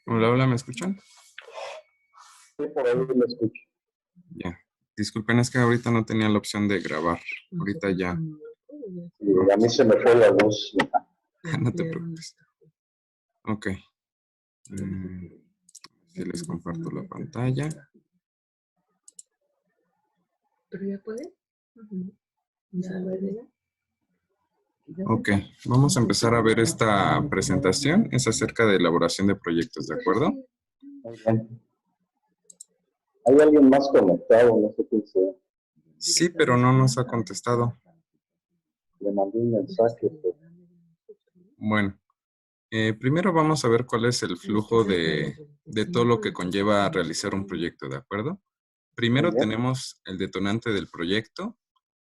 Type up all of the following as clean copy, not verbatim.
Hola, hola, ¿me escuchan? Sí, por ahí lo escucho. Ya. Disculpen, es que ahorita no tenía la opción de grabar. Ahorita ya. Y a mí Vamos. se me fue la luz. No te preocupes. Ok. Si les comparto la pantalla. ¿Pero ya puede? ¿Ya puede? Ok, vamos a empezar a ver esta presentación. Es acerca de elaboración de proyectos, ¿de acuerdo? Muy bien. Hay alguien más conectado, no sé quién sea. Sí, pero no nos ha contestado. Le mandé un mensaje. Pero... Bueno, primero vamos a ver cuál es el flujo de todo lo que conlleva a realizar un proyecto, ¿de acuerdo? Muy Primero bien. tenemos el detonante del proyecto,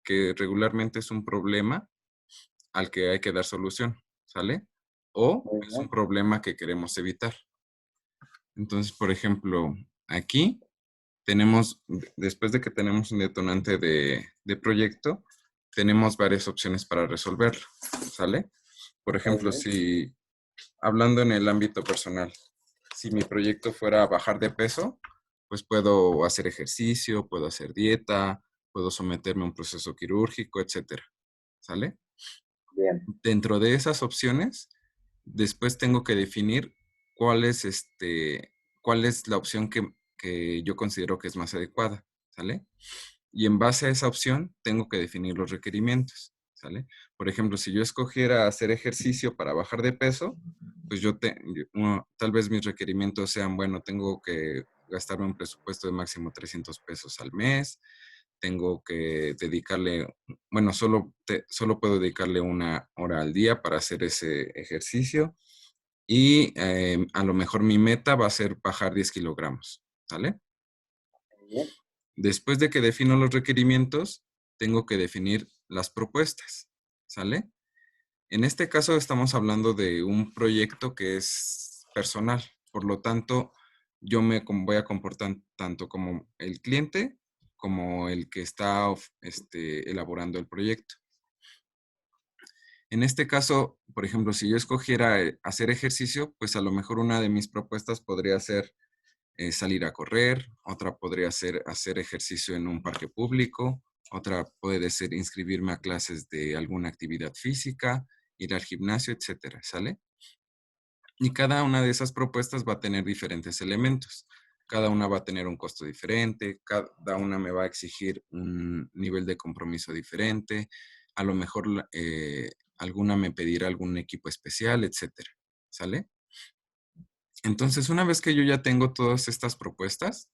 que regularmente es un problema al que hay que dar solución, ¿sale? O Muy es un bien. problema que queremos evitar. Entonces, por ejemplo, aquí tenemos, después de que tenemos un detonante de proyecto, tenemos varias opciones para resolverlo, ¿sale? Por Muy ejemplo, bien. si hablando en el ámbito personal, si mi proyecto fuera bajar de peso, pues puedo hacer ejercicio, puedo hacer dieta, puedo someterme a un proceso quirúrgico, etcétera, ¿sale? Bien. Dentro de esas opciones, después tengo que definir cuál es, cuál es la opción que yo considero que es más adecuada, ¿sale? Y en base a esa opción, tengo que definir los requerimientos, ¿sale? Por ejemplo, si yo escogiera hacer ejercicio para bajar de peso, pues tal vez mis requerimientos sean, bueno, tengo que gastarme un presupuesto de máximo 300 pesos al mes, tengo que dedicarle, bueno, solo puedo dedicarle 1 hora al día para hacer ese ejercicio y a lo mejor mi meta va a ser bajar 10 kilogramos, ¿sale? Muy bien. Después de que defino los requerimientos, tengo que definir las propuestas, ¿sale? En este caso estamos hablando de un proyecto que es personal, por lo tanto, yo voy a comportar tanto como el cliente como el que está elaborando el proyecto. En este caso, por ejemplo, si yo escogiera hacer ejercicio, pues a lo mejor una de mis propuestas podría ser salir a correr, otra podría ser hacer ejercicio en un parque público, otra puede ser inscribirme a clases de alguna actividad física, ir al gimnasio, etcétera, ¿sale? Y cada una de esas propuestas va a tener diferentes elementos. Cada una va a tener un costo diferente, cada una me va a exigir un nivel de compromiso diferente, a lo mejor alguna me pedirá algún equipo especial, etcétera, ¿sale? Entonces, una vez que yo ya tengo todas estas propuestas,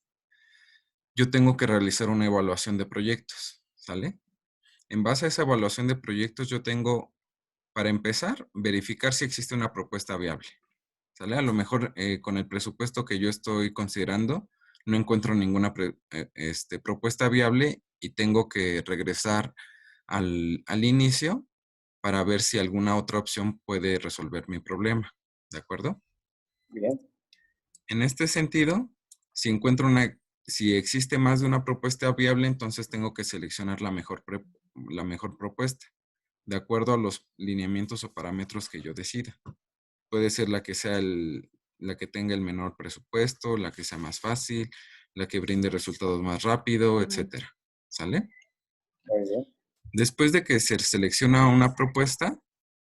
yo tengo que realizar una evaluación de proyectos, ¿sale? En base a esa evaluación de proyectos, yo tengo, para empezar, verificar si existe una propuesta viable, ¿sale? A lo mejor con el presupuesto que yo estoy considerando, no encuentro ninguna propuesta viable y tengo que regresar al inicio para ver si alguna otra opción puede resolver mi problema, ¿de acuerdo? Bien. En este sentido, si existe más de una propuesta viable, entonces tengo que seleccionar la mejor propuesta, de acuerdo a los lineamientos o parámetros que yo decida. Puede ser la que sea la que tenga el menor presupuesto, la que sea más fácil, la que brinde resultados más rápido, etcétera. ¿Sale? Muy bien. Después de que se selecciona una propuesta,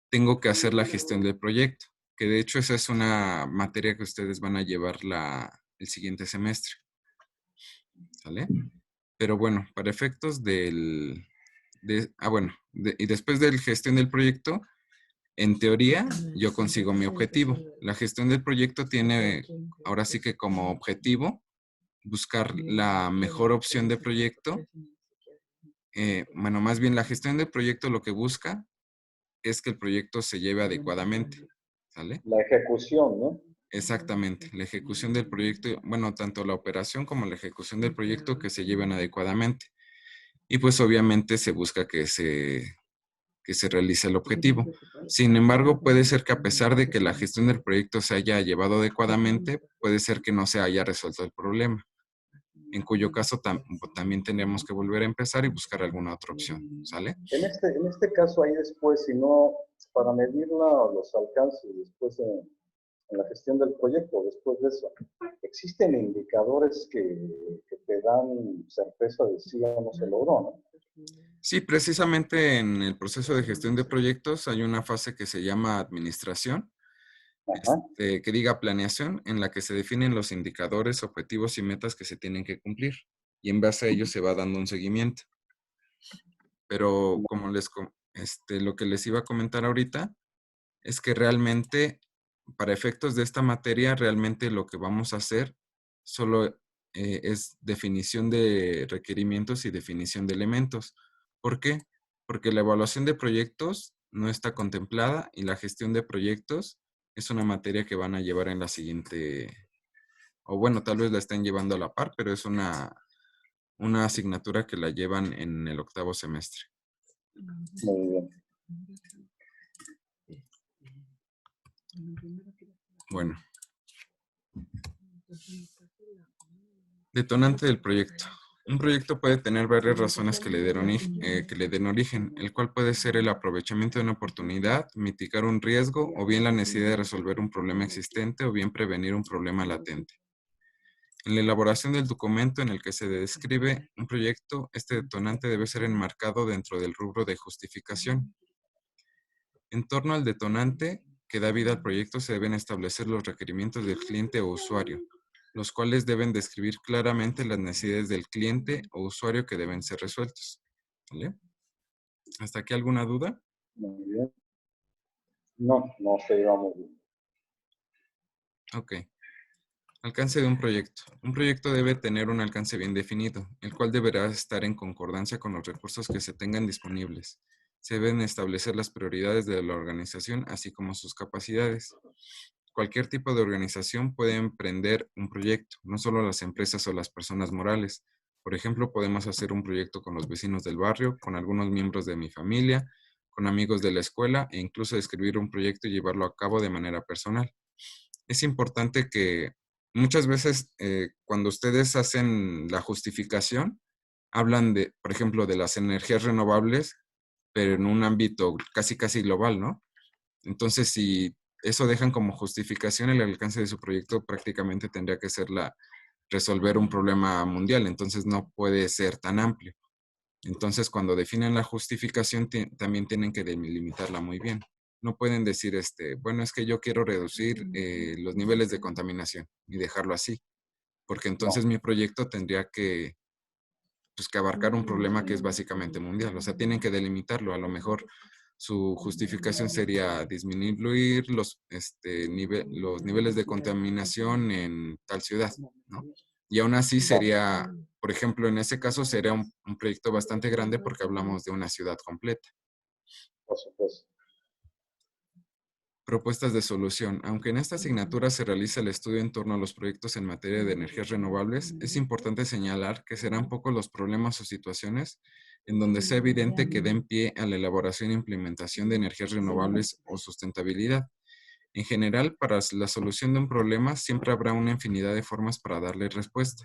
tengo que hacer la gestión del proyecto, que de hecho esa es una materia que ustedes van a llevar el siguiente semestre. ¿Sale? Pero bueno, para efectos y después de la gestión del proyecto, en teoría, yo consigo mi objetivo. La gestión del proyecto tiene, ahora sí que como objetivo, buscar la mejor opción de proyecto. Bueno, más bien la gestión del proyecto lo que busca es que el proyecto se lleve adecuadamente, ¿sale? La ejecución, ¿no? Exactamente, la ejecución del proyecto, bueno, tanto la operación como la ejecución del proyecto que se lleven adecuadamente. Y pues obviamente se busca que se realice el objetivo. Sin embargo, puede ser que a pesar de que la gestión del proyecto se haya llevado adecuadamente, puede ser que no se haya resuelto el problema, en cuyo caso también tendríamos que volver a empezar y buscar alguna otra opción, ¿sale? En este caso, ahí después, si no, para medir los alcances después en la gestión del proyecto después de eso. ¿Existen indicadores que te dan certeza de si o no se logró, no? Sí, precisamente en el proceso de gestión de proyectos hay una fase que se llama administración, Ajá, que diga planeación, en la que se definen los indicadores, objetivos y metas que se tienen que cumplir. Y en base a ello se va dando un seguimiento. Pero como lo que les iba a comentar ahorita es que realmente, para efectos de esta materia, realmente lo que vamos a hacer solo es definición de requerimientos y definición de elementos. ¿Por qué? Porque la evaluación de proyectos no está contemplada y la gestión de proyectos es una materia que van a llevar en la siguiente, o bueno, tal vez la estén llevando a la par, pero es una asignatura que la llevan en el 8º semestre. muy bien. Bueno, detonante del proyecto. Un proyecto puede tener varias razones que le den origen, el cual puede ser el aprovechamiento de una oportunidad, mitigar un riesgo, o bien la necesidad de resolver un problema existente, o bien prevenir un problema latente. En la elaboración del documento en el que se describe un proyecto, este detonante debe ser enmarcado dentro del rubro de justificación. En torno al detonante que da vida al proyecto se deben establecer los requerimientos del cliente o usuario, los cuales deben describir claramente las necesidades del cliente o usuario que deben ser resueltos. ¿Vale? ¿Hasta aquí alguna duda? Muy bien. No, no se iba muy bien. Ok. Alcance de un proyecto. Un proyecto debe tener un alcance bien definido, el cual deberá estar en concordancia con los recursos que se tengan disponibles. Se deben establecer las prioridades de la organización, así como sus capacidades. Cualquier tipo de organización puede emprender un proyecto, no solo las empresas o las personas morales. Por ejemplo, podemos hacer un proyecto con los vecinos del barrio, con algunos miembros de mi familia, con amigos de la escuela e incluso escribir un proyecto y llevarlo a cabo de manera personal. Es importante que muchas veces cuando ustedes hacen la justificación, hablan de, por ejemplo, de las energías renovables, pero en un ámbito casi casi global, ¿no? Entonces, si eso dejan como justificación, el alcance de su proyecto prácticamente tendría que ser resolver un problema mundial, entonces no puede ser tan amplio. Entonces, cuando definen la justificación, también tienen que delimitarla muy bien. No pueden decir, bueno, es que yo quiero reducir los niveles de contaminación y dejarlo así, porque entonces No, mi proyecto tendría pues, que abarcar un problema que es básicamente mundial. O sea, tienen que delimitarlo. A lo mejor su justificación sería disminuir los niveles de contaminación en tal ciudad, ¿no? Y aún así sería, por ejemplo, en ese caso sería un proyecto bastante grande porque hablamos de una ciudad completa. por supuesto. Propuestas de solución. Aunque en esta asignatura se realiza el estudio en torno a los proyectos en materia de energías renovables, es importante señalar que serán pocos los problemas o situaciones en donde sea evidente que den pie a la elaboración e implementación de energías renovables o sustentabilidad. En general, para la solución de un problema siempre habrá una infinidad de formas para darle respuesta.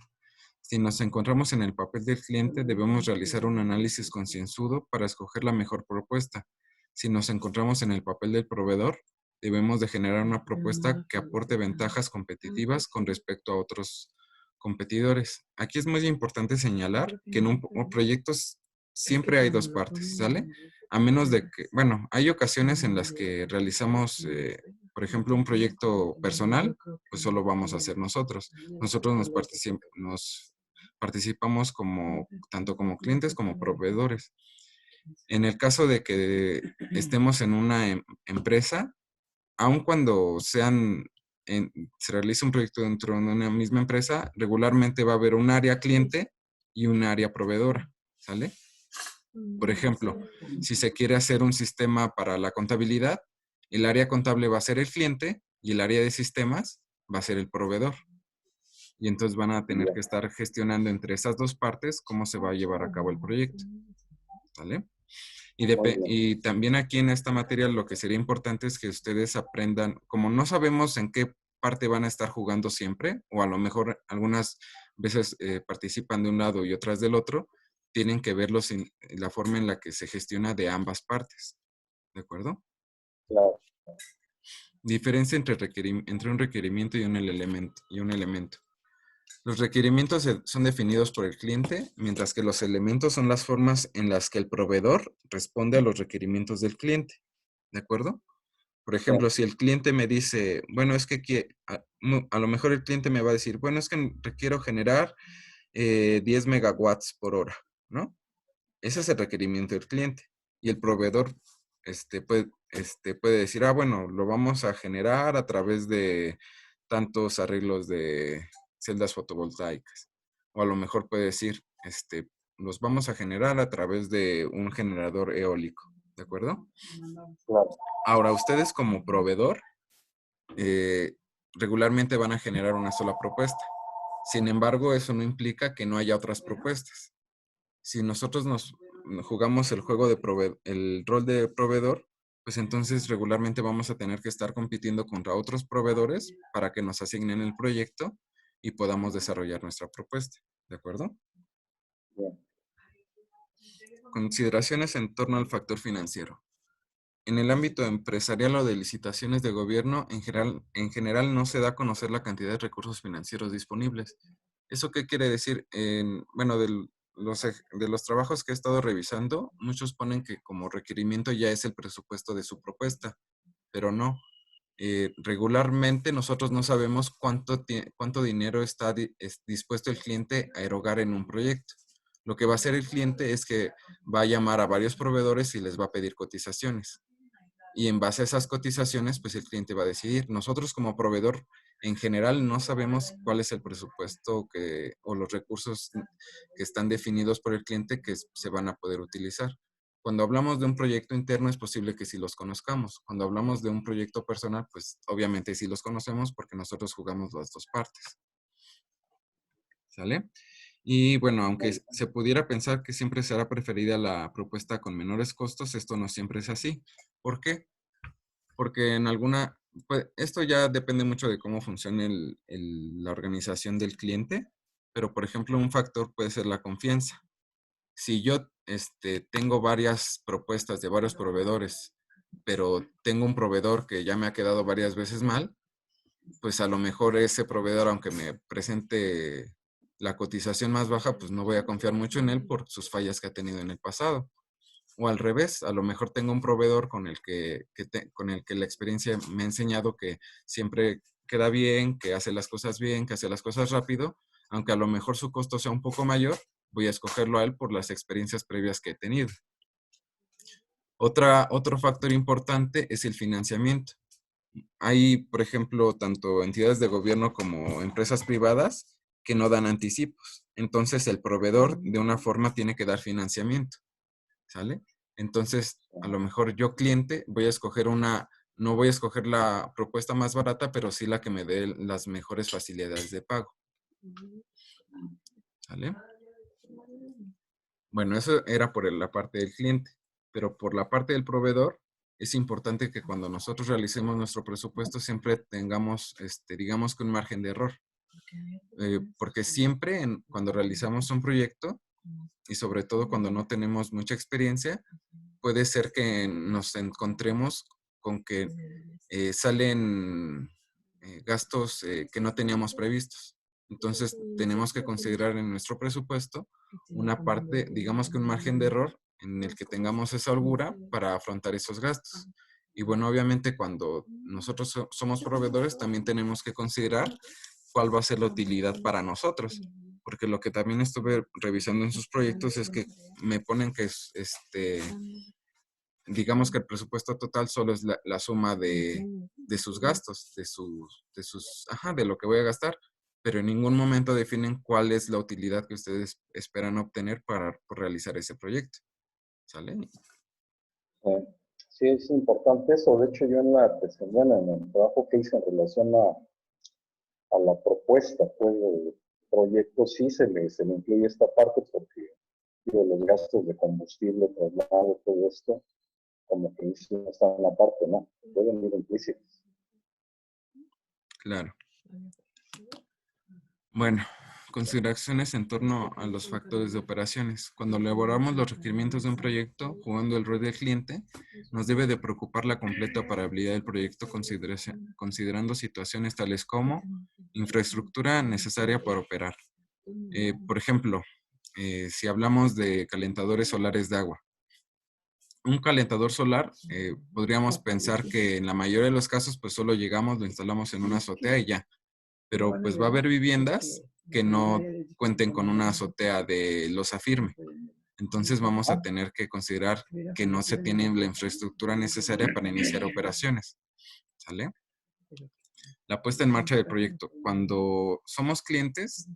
Si nos encontramos en el papel del cliente, debemos realizar un análisis concienzudo para escoger la mejor propuesta. Si nos encontramos en el papel del proveedor, debemos de generar una propuesta que aporte ventajas competitivas con respecto a otros competidores. Aquí es muy importante señalar que en un proyecto siempre hay dos partes, ¿sale? A menos de que, bueno, hay ocasiones en las que realizamos, por ejemplo, un proyecto personal, pues solo vamos a hacer nosotros. Nosotros nos participamos tanto como clientes como proveedores. En el caso de que estemos en una empresa, aun cuando se realice un proyecto dentro de una misma empresa, regularmente va a haber un área cliente y un área proveedora, ¿sale? Por ejemplo, si se quiere hacer un sistema para la contabilidad, el área contable va a ser el cliente y el área de sistemas va a ser el proveedor. Y entonces van a tener que estar gestionando entre esas dos partes cómo se va a llevar a cabo el proyecto, ¿vale? Y también aquí en esta materia lo que sería importante es que ustedes aprendan, como no sabemos en qué parte van a estar jugando siempre, o a lo mejor algunas veces participan de un lado y otras del otro, tienen que verlos en la forma en la que se gestiona de ambas partes. ¿De acuerdo? Claro. Diferencia entre, entre un requerimiento y un elemento. Los requerimientos son definidos por el cliente, mientras que los elementos son las formas en las que el proveedor responde a los requerimientos del cliente. ¿De acuerdo? Por ejemplo, si el cliente me dice, bueno, es que a lo mejor el cliente me va a decir, bueno, es que quiero generar 10 megawatts por hora, ¿no? Ese es el requerimiento del cliente. Y el proveedor puede decir, bueno, lo vamos a generar a través de tantos arreglos de celdas fotovoltaicas. O a lo mejor puede decir, los vamos a generar a través de un generador eólico. ¿De acuerdo? Claro. Ahora, ustedes como proveedor, regularmente van a generar una sola propuesta. Sin embargo, eso no implica que no haya otras propuestas. Si nosotros nos jugamos el juego de el rol de proveedor, pues entonces regularmente vamos a tener que estar compitiendo contra otros proveedores para que nos asignen el proyecto y podamos desarrollar nuestra propuesta. ¿De acuerdo? Bien. Consideraciones en torno al factor financiero. En el ámbito empresarial o de licitaciones de gobierno, en general no se da a conocer la cantidad de recursos financieros disponibles. ¿Eso qué quiere decir? Bueno, de los trabajos que he estado revisando, muchos ponen que como requerimiento ya es el presupuesto de su propuesta, pero no. Regularmente nosotros no sabemos cuánto dinero está dispuesto el cliente a erogar en un proyecto. Lo que va a hacer el cliente es que va a llamar a varios proveedores y les va a pedir cotizaciones. Y en base a esas cotizaciones, pues el cliente va a decidir. Nosotros como proveedor, en general, no sabemos cuál es el presupuesto o los recursos que están definidos por el cliente que se van a poder utilizar. Cuando hablamos de un proyecto interno, es posible que sí los conozcamos. Cuando hablamos de un proyecto personal, pues obviamente sí los conocemos porque nosotros jugamos las dos partes. ¿Sale? Y bueno, aunque se pudiera pensar que siempre será preferida la propuesta con menores costos, esto no siempre es así. ¿Por qué? Porque pues esto ya depende mucho de cómo funcione la organización del cliente, pero por ejemplo un factor puede ser la confianza. Si yo tengo varias propuestas de varios proveedores, pero tengo un proveedor que ya me ha quedado varias veces mal, pues a lo mejor ese proveedor, aunque me presente la cotización más baja, pues no voy a confiar mucho en él por sus fallas que ha tenido en el pasado. O al revés, a lo mejor tengo un proveedor con el con el que la experiencia me ha enseñado que siempre queda bien, que hace las cosas bien, que hace las cosas rápido, aunque a lo mejor su costo sea un poco mayor, voy a escogerlo a él por las experiencias previas que he tenido. Otro factor importante es el financiamiento. Hay, por ejemplo, tanto entidades de gobierno como empresas privadas que no dan anticipos. Entonces, el proveedor de una forma tiene que dar financiamiento. ¿Sale? Entonces, a lo mejor yo cliente voy a escoger no voy a escoger la propuesta más barata, pero sí la que me dé las mejores facilidades de pago. ¿Sale? Bueno, eso era por la parte del cliente, pero por la parte del proveedor, es importante que cuando nosotros realicemos nuestro presupuesto siempre tengamos, digamos que un margen de error. Porque siempre cuando realizamos un proyecto, y sobre todo cuando no tenemos mucha experiencia, puede ser que nos encontremos con que salen gastos que no teníamos previstos. Entonces, tenemos que considerar en nuestro presupuesto una parte, digamos que un margen de error en el que tengamos esa holgura para afrontar esos gastos. Y bueno, obviamente cuando nosotros somos proveedores, también tenemos que considerar cuál va a ser la utilidad para nosotros. Porque lo que también estuve revisando en sus proyectos es que me ponen que digamos que el presupuesto total solo es la suma de sus gastos, de lo que voy a gastar, pero en ningún momento definen cuál es la utilidad que ustedes esperan obtener por realizar ese proyecto. ¿Sale? Sí, es importante eso. De hecho, yo en en el trabajo que hice en relación a la propuesta pues, del proyecto, sí se le incluye esta parte porque los gastos de combustible, traslado, todo esto, como que no está en la parte, ¿no? Deben ir implícitos. Claro. Bueno, Consideraciones en torno a los factores de operaciones. Cuando elaboramos los requerimientos de un proyecto, jugando el rol del cliente, nos debe de preocupar la completa operabilidad del proyecto considerando situaciones tales como infraestructura necesaria para operar. Por ejemplo, si hablamos de calentadores solares de agua. Un calentador solar, podríamos pensar que en la mayoría de los casos, pues solo llegamos, lo instalamos en una azotea y ya. Pero pues va a haber viviendas que no cuenten con una azotea de losa firme. Entonces vamos a tener que considerar que no se tiene la infraestructura necesaria para iniciar operaciones. ¿Sale? La puesta en marcha del proyecto. Cuando somos clientes,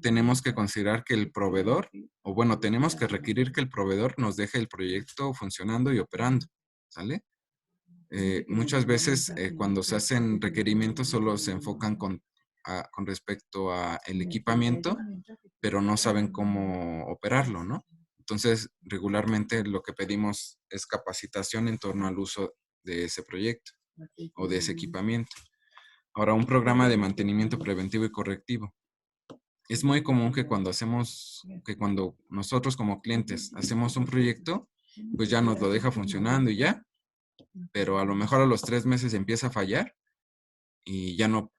tenemos que considerar que el proveedor, o bueno, tenemos que requerir que el proveedor nos deje el proyecto funcionando y operando. ¿Sale? Muchas veces cuando se hacen requerimientos solo se enfocan con respecto a el equipamiento, pero no saben cómo operarlo, ¿no? Entonces, regularmente lo que pedimos es capacitación en torno al uso de ese proyecto o de ese equipamiento. Ahora, un programa de mantenimiento preventivo y correctivo. Es muy común que cuando nosotros como clientes hacemos un proyecto, pues ya nos lo deja funcionando y ya, pero a lo mejor a los 3 meses empieza a fallar y ya no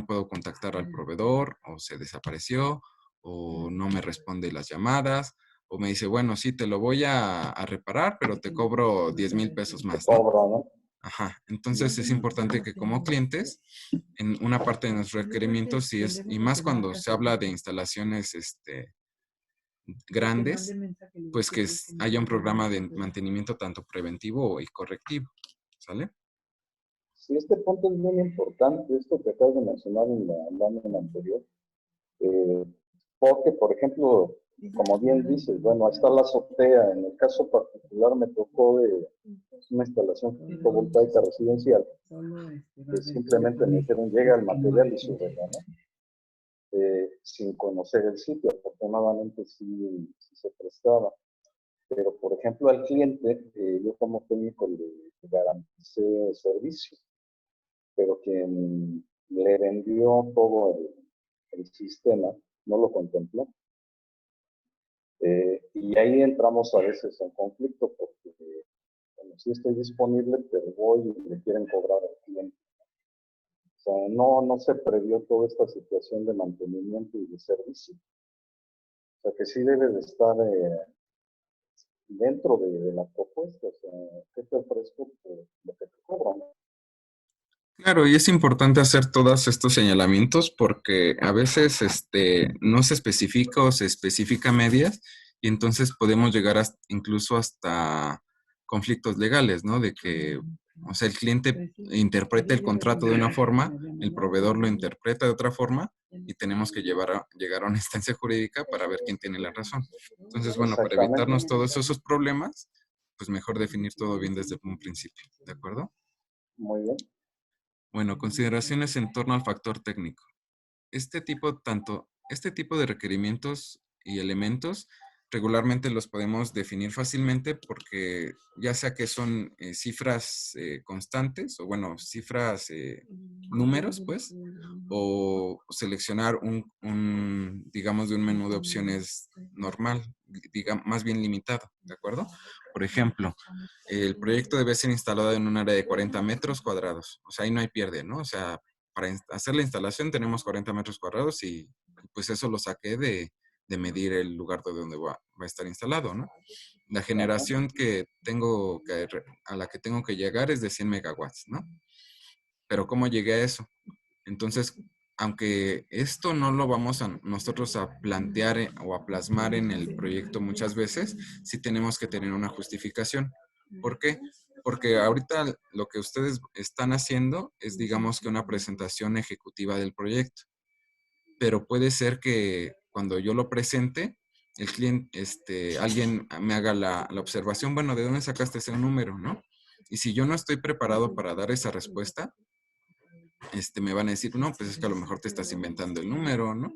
puedo contactar al proveedor, o se desapareció, o no me responde las llamadas, o me dice, bueno, sí, te lo voy a reparar, pero te cobro 10,000 pesos más, ¿no? Cobro, ¿no? Ajá. Entonces es importante que como clientes, en una parte de nuestros requerimientos, y más cuando se habla de instalaciones grandes, pues que haya un programa de mantenimiento tanto preventivo y correctivo. ¿Sale? Sí, este punto es muy importante, esto que acabas de mencionar en la lámina anterior, eh, porque, por ejemplo, como bien dices, bueno, ahí está la azotea, en el caso particular me tocó de una instalación fotovoltaica residencial, que simplemente me dijeron, llega el material y súbelo, ¿no? Sin conocer el sitio, afortunadamente sí se prestaba. Pero, por ejemplo, al cliente, yo como técnico le garanticé servicio, pero quien le vendió todo el sistema no lo contempló. Y ahí entramos a veces en conflicto porque, bueno, sí estoy disponible, pero voy y le quieren cobrar al cliente. O sea, no se previó toda esta situación de mantenimiento y de servicio. O sea, que sí debe de estar dentro de la propuesta. O sea, ¿qué te ofrezco por lo que te cobran? Claro, y es importante hacer todos estos señalamientos porque a veces no se especifica o se especifica a medias y entonces podemos llegar incluso hasta conflictos legales, ¿no? De que, o sea, el cliente interpreta el contrato de una forma, el proveedor lo interpreta de otra forma y tenemos que llegar a una instancia jurídica para ver quién tiene la razón. Entonces, bueno, para evitarnos Exactamente. todos esos problemas, pues mejor definir todo bien desde un principio, ¿de acuerdo? Muy bien. Bueno, consideraciones en torno al factor técnico. Este tipo de requerimientos y elementos regularmente los podemos definir fácilmente porque ya sea que son cifras constantes o bueno, cifras, números, pues, o seleccionar digamos, de un menú de opciones normal, más bien limitado, ¿de acuerdo? Por ejemplo, el proyecto debe ser instalado en un área de 40 metros cuadrados. O sea, ahí no hay pierde, ¿no? O sea, para hacer la instalación tenemos 40 metros cuadrados y pues eso lo saqué de medir el lugar de donde va a estar instalado, ¿no? La Ajá. generación a la que tengo que llegar es de 100 megawatts, ¿no? Pero ¿cómo llegué a eso? Entonces, aunque esto no lo vamos a nosotros a plantear o a plasmar en el proyecto muchas veces, sí tenemos que tener una justificación. ¿Por qué? Porque ahorita lo que ustedes están haciendo es, digamos que una presentación ejecutiva del proyecto, pero puede ser que cuando yo lo presente, el cliente, alguien me haga la observación, bueno, ¿de dónde sacaste ese número, no? Y si yo no estoy preparado para dar esa respuesta, me van a decir, no, pues es que a lo mejor te estás inventando el número, ¿no?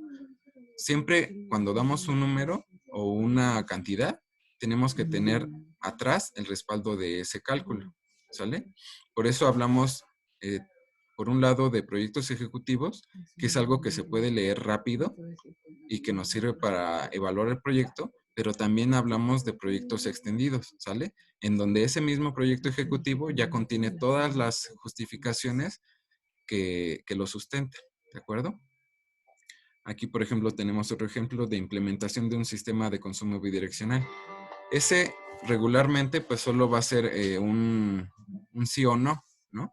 Siempre cuando damos un número o una cantidad, tenemos que tener atrás el respaldo de ese cálculo, ¿sale? Por eso hablamos, eh, por un lado de proyectos ejecutivos, que es algo que se puede leer rápido y que nos sirve para evaluar el proyecto, pero también hablamos de proyectos extendidos, ¿sale? En donde ese mismo proyecto ejecutivo ya contiene todas las justificaciones que lo sustentan, ¿de acuerdo? Aquí, por ejemplo, tenemos otro ejemplo de implementación de un sistema de consumo bidireccional. Ese regularmente pues solo va a ser un sí o no, ¿no?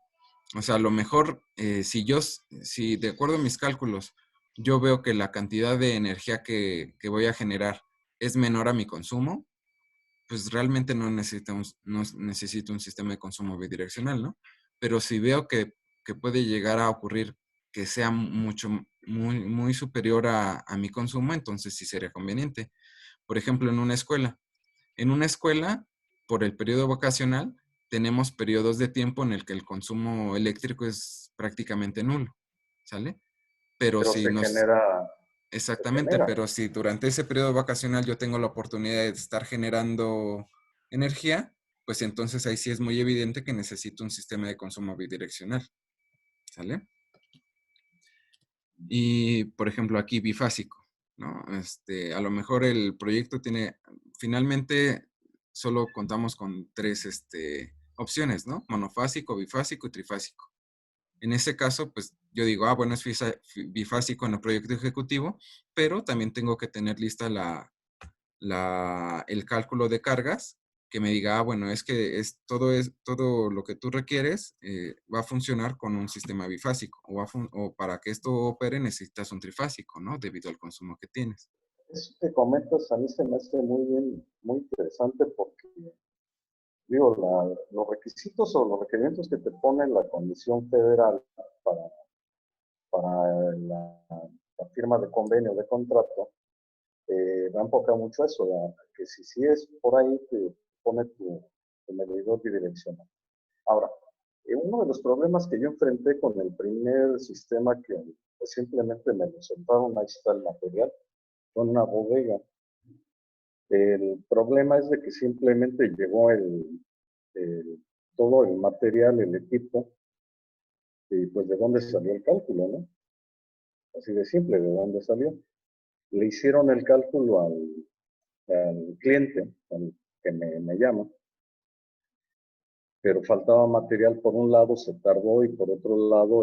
O sea, a lo mejor si de acuerdo a mis cálculos, yo veo que la cantidad de energía que voy a generar es menor a mi consumo, pues realmente no necesito un sistema de consumo bidireccional, ¿no? Pero si veo que puede llegar a ocurrir que sea muy superior a mi consumo, entonces sí sería conveniente. Por ejemplo, en una escuela. En una escuela, por el periodo vacacional, tenemos periodos de tiempo en el que el consumo eléctrico es prácticamente nulo, ¿sale? Pero Pero si se nos, genera, se exactamente, genera. pero si durante ese periodo vacacional yo tengo la oportunidad de estar generando energía, pues entonces ahí sí es muy evidente que necesito un sistema de consumo bidireccional, ¿sale? Y, por ejemplo, aquí bifásico, ¿no? A lo mejor el proyecto finalmente solo contamos con tres opciones, ¿no? Monofásico, bifásico y trifásico. En ese caso, pues yo digo, bueno, es bifásico en el proyecto ejecutivo, pero también tengo que tener lista el cálculo de cargas que me diga, bueno, es todo lo que tú requieres va a funcionar con un sistema bifásico o para que esto opere necesitas un trifásico, ¿no? Debido al consumo que tienes. Eso que comentas a mí se me hace muy bien, muy interesante porque, digo, los requisitos o los requerimientos que te pone la Comisión Federal para, para la firma de convenio, de contrato, va a enfocar mucho eso, que si es por ahí, te pone tu medidor bidireccional. Ahora, uno de los problemas que yo enfrenté con el primer sistema que pues, simplemente me lo sentaron, ahí está el material, fue en una bodega. El problema es de que simplemente llegó todo el material, el equipo, y pues de dónde salió el cálculo, ¿no? Así de simple, de dónde salió. Le hicieron el cálculo al cliente, al que me llama, pero faltaba material por un lado, se tardó y por otro lado,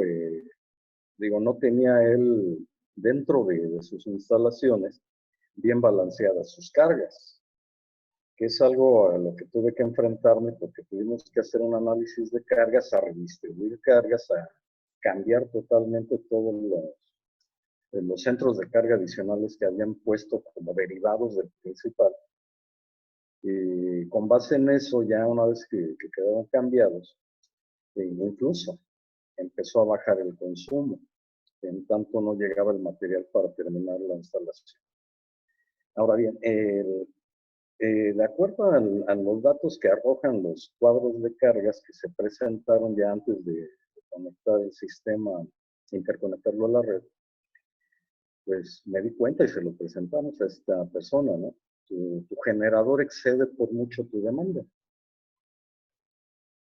digo, no tenía él dentro de sus instalaciones bien balanceadas sus cargas, que es algo a lo que tuve que enfrentarme porque tuvimos que hacer un análisis de cargas, a redistribuir cargas, a cambiar totalmente todos los centros de carga adicionales que habían puesto como derivados del principal. Y con base en eso, ya una vez que quedaron cambiados, incluso empezó a bajar el consumo, en tanto no llegaba el material para terminar la instalación. Ahora bien, de acuerdo a los datos que arrojan los cuadros de cargas que se presentaron ya antes de conectar el sistema, interconectarlo a la red, pues me di cuenta y se lo presentamos a esta persona, ¿no? Tu generador excede por mucho tu demanda.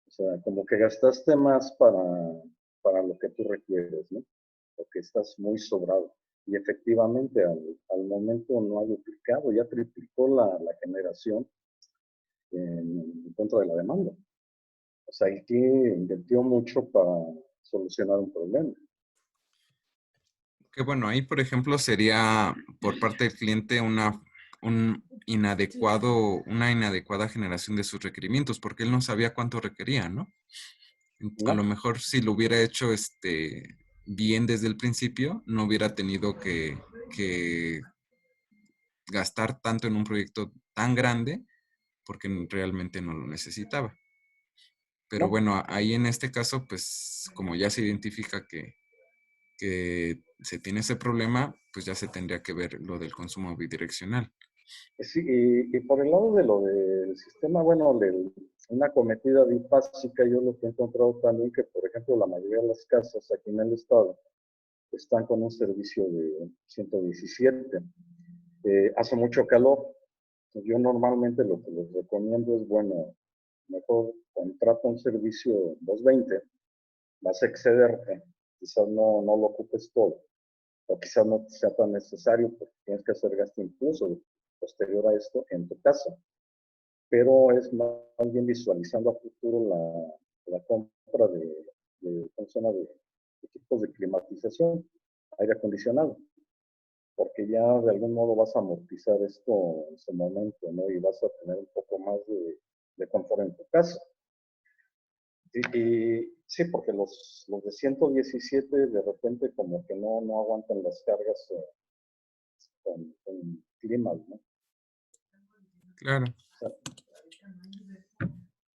O sea, como que gastaste más para lo que tú requieres, ¿no? Porque estás muy sobrado. Y efectivamente, al momento no ha duplicado, ya triplicó la generación en contra de la demanda. O sea, aquí invirtió mucho para solucionar un problema. Que bueno, ahí por ejemplo sería por parte del cliente una inadecuada generación de sus requerimientos, porque él no sabía cuánto requería, ¿no? A lo ¿No? mejor si lo hubiera hecho bien desde el principio, no hubiera tenido que gastar tanto en un proyecto tan grande porque realmente no lo necesitaba. Pero ¿No? bueno, ahí en este caso, pues como ya se identifica que se tiene ese problema, pues ya se tendría que ver lo del consumo bidireccional. Sí, y por el lado de lo del sistema, bueno, una acometida bifásica, yo lo que he encontrado también que, por ejemplo, la mayoría de las casas aquí en el estado están con un servicio de 117. Hace mucho calor. Yo normalmente lo que les recomiendo es, bueno, mejor contrata un servicio 220 vas a excederte, quizás no lo ocupes todo, o quizás no sea tan necesario porque tienes que hacer gasto incluso posterior a esto en tu casa. Pero es más bien visualizando a futuro la compra ¿cómo se llama? De equipos de climatización, aire acondicionado, porque ya de algún modo vas a amortizar esto en su momento, ¿no? Y vas a tener un poco más de confort en tu casa. Y sí, porque los de 117 de repente como que no aguantan las cargas con clima, ¿no? Claro. O sea,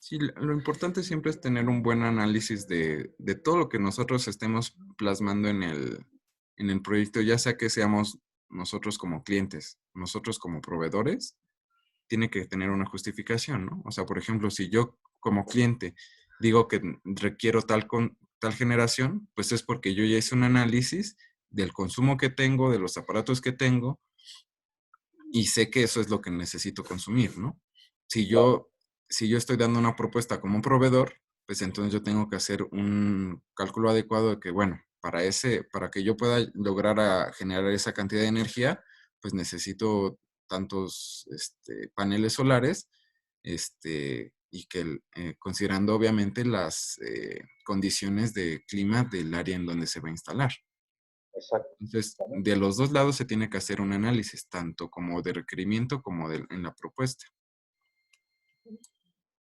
Sí, lo importante siempre es tener un buen análisis de todo lo que nosotros estemos plasmando en el proyecto, ya sea que seamos nosotros como clientes, nosotros como proveedores, tiene que tener una justificación, ¿no? O sea, por ejemplo, si yo como cliente digo que requiero tal generación, pues es porque yo ya hice un análisis del consumo que tengo, de los aparatos que tengo, y sé que eso es lo que necesito consumir, ¿no? Si claro, yo, si yo estoy dando una propuesta como proveedor, pues entonces yo tengo que hacer un cálculo adecuado de que, bueno, para que yo pueda lograr generar esa cantidad de energía, pues necesito tantos paneles solares, y que considerando obviamente las condiciones de clima del área en donde se va a instalar. exacto. Entonces, de los dos lados se tiene que hacer un análisis, tanto como de requerimiento como en la propuesta.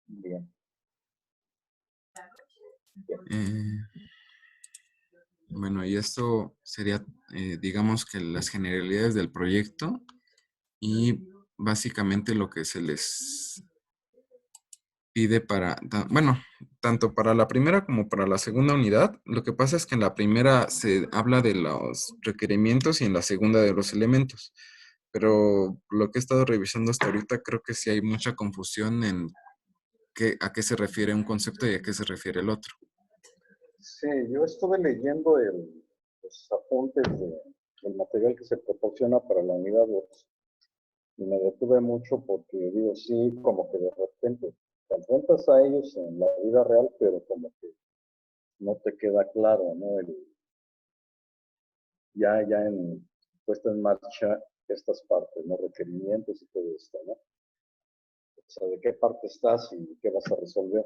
Bien, bien. Eh, bueno, y esto sería, digamos que las generalidades del proyecto y básicamente lo que se les pide bueno, tanto para la primera como para la segunda unidad. Lo que pasa es que en la primera se habla de los requerimientos y en la segunda de los elementos. Pero lo que he estado revisando hasta ahorita, creo que sí hay mucha confusión en a qué se refiere un concepto y a qué se refiere el otro. Sí, yo estuve leyendo los apuntes del material que se proporciona para la unidad 2 y me detuve mucho porque digo, sí, como que de repente te enfrentas a ellos en la vida real, pero como que no te queda claro, ¿no? Ya en puesta en marcha estas partes, ¿no? Requerimientos y todo esto, ¿no? O sea, de qué parte estás y qué vas a resolver.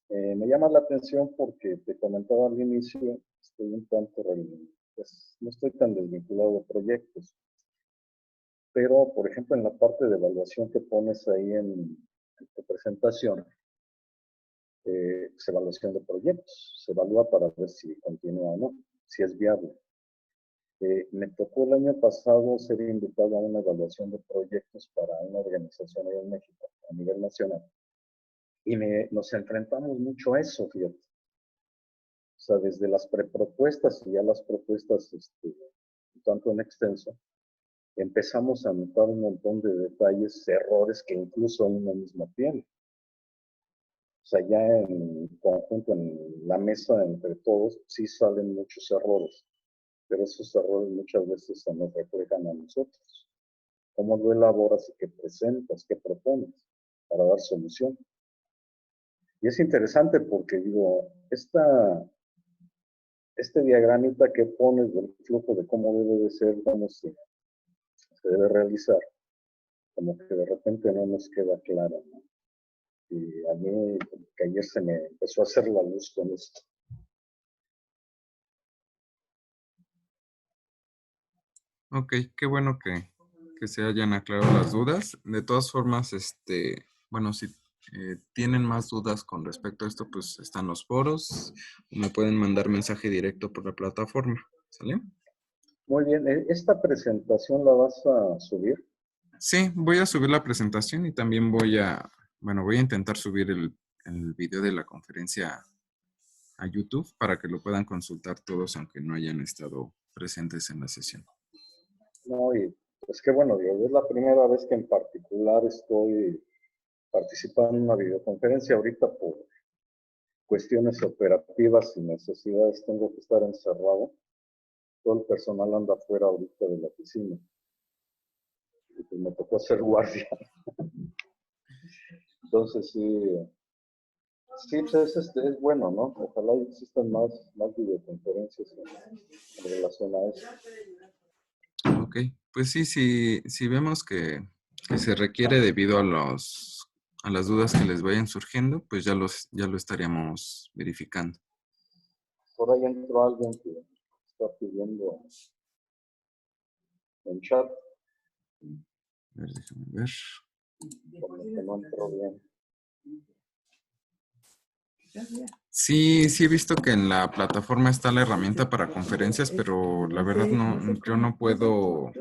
Me llama la atención porque te comentaba al inicio, estoy un tanto, pues, no estoy tan desvinculado de proyectos, pero por ejemplo en la parte de evaluación que pones ahí en tu presentación, es evaluación de proyectos, se evalúa para ver si continúa o no, si es viable. Me tocó el año pasado ser invitado a una evaluación de proyectos para una organización ahí en México, a nivel nacional. Y nos enfrentamos mucho a eso, fíjate. O sea, desde las prepropuestas y ya las propuestas, tanto en extenso, empezamos a notar un montón de detalles, errores que incluso uno mismo tiene. O sea, ya en conjunto, en la mesa entre todos, sí salen muchos errores, pero esos errores muchas veces se nos reflejan a nosotros. ¿Cómo lo elaboras y qué presentas, qué propones para dar solución? Y es interesante porque digo, este diagramita que pones del flujo de cómo debe de ser, cómo se debe realizar, como que de repente no nos queda claro, ¿no? Y a mí, que ayer se me empezó a hacer la luz con esto. Ok, qué bueno que se hayan aclarado las dudas. De todas formas, bueno, si tienen más dudas con respecto a esto, pues están los foros. Me pueden mandar mensaje directo por la plataforma. ¿Sale? Muy bien, ¿esta presentación la vas a subir? Sí, voy a subir la presentación y también bueno, voy a intentar subir el video de la conferencia a YouTube para que lo puedan consultar todos, aunque no hayan estado presentes en la sesión. No, y pues qué bueno, digo, es la primera vez que en particular estoy participando en una videoconferencia. Ahorita por cuestiones operativas y necesidades tengo que estar encerrado. Todo el personal anda afuera ahorita de la oficina. Y pues me tocó ser guardia. Entonces sí, Sí, pues es bueno, ¿no? Ojalá existan más videoconferencias en relación a eso. Ok, pues sí, si vemos que se requiere debido a las dudas que les vayan surgiendo, pues ya lo estaríamos verificando. Por ahí entró alguien que está pidiendo en chat, A ver, déjame ver. como que no entró bien. Sí, sí he visto que en la plataforma está la herramienta para conferencias, pero la verdad yo no puedo,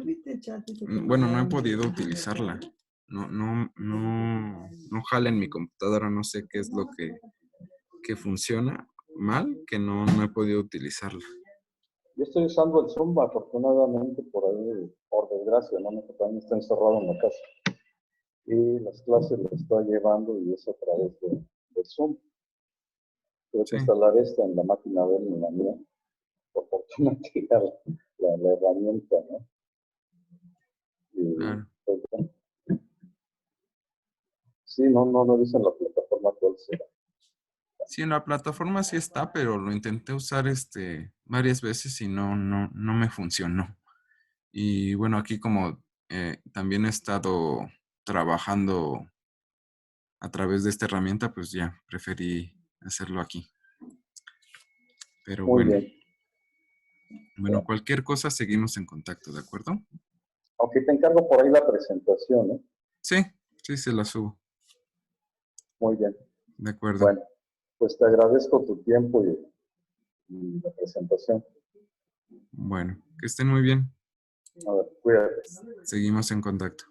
bueno, no he podido utilizarla. No jala en mi computadora, no sé qué es lo que funciona mal, que no he podido utilizarla. Yo estoy usando el Zoom, afortunadamente, por ahí, por desgracia, ¿no? Mi papá está encerrado en la casa. Y las clases las estoy llevando y es a través de Zoom. Tuve que Sí, instalar esta en la máquina de él y en la mía, por fortuna tenía la herramienta, ¿no? Y claro. pues bueno, sí, no lo dice en la plataforma cuál será. Sí, en la plataforma sí está, pero lo intenté usar varias veces y no me funcionó. Y bueno, aquí como también he estado trabajando a través de esta herramienta, pues ya preferí hacerlo aquí. Pero Muy bueno, bien. bueno, cualquier cosa seguimos en contacto, ¿de acuerdo? Aunque te encargo por ahí la presentación, ¿eh? Sí, sí, se la subo. Muy bien. De acuerdo. Bueno, pues te agradezco tu tiempo y la presentación. Bueno, que estén muy bien. A ver, cuídate. Seguimos en contacto.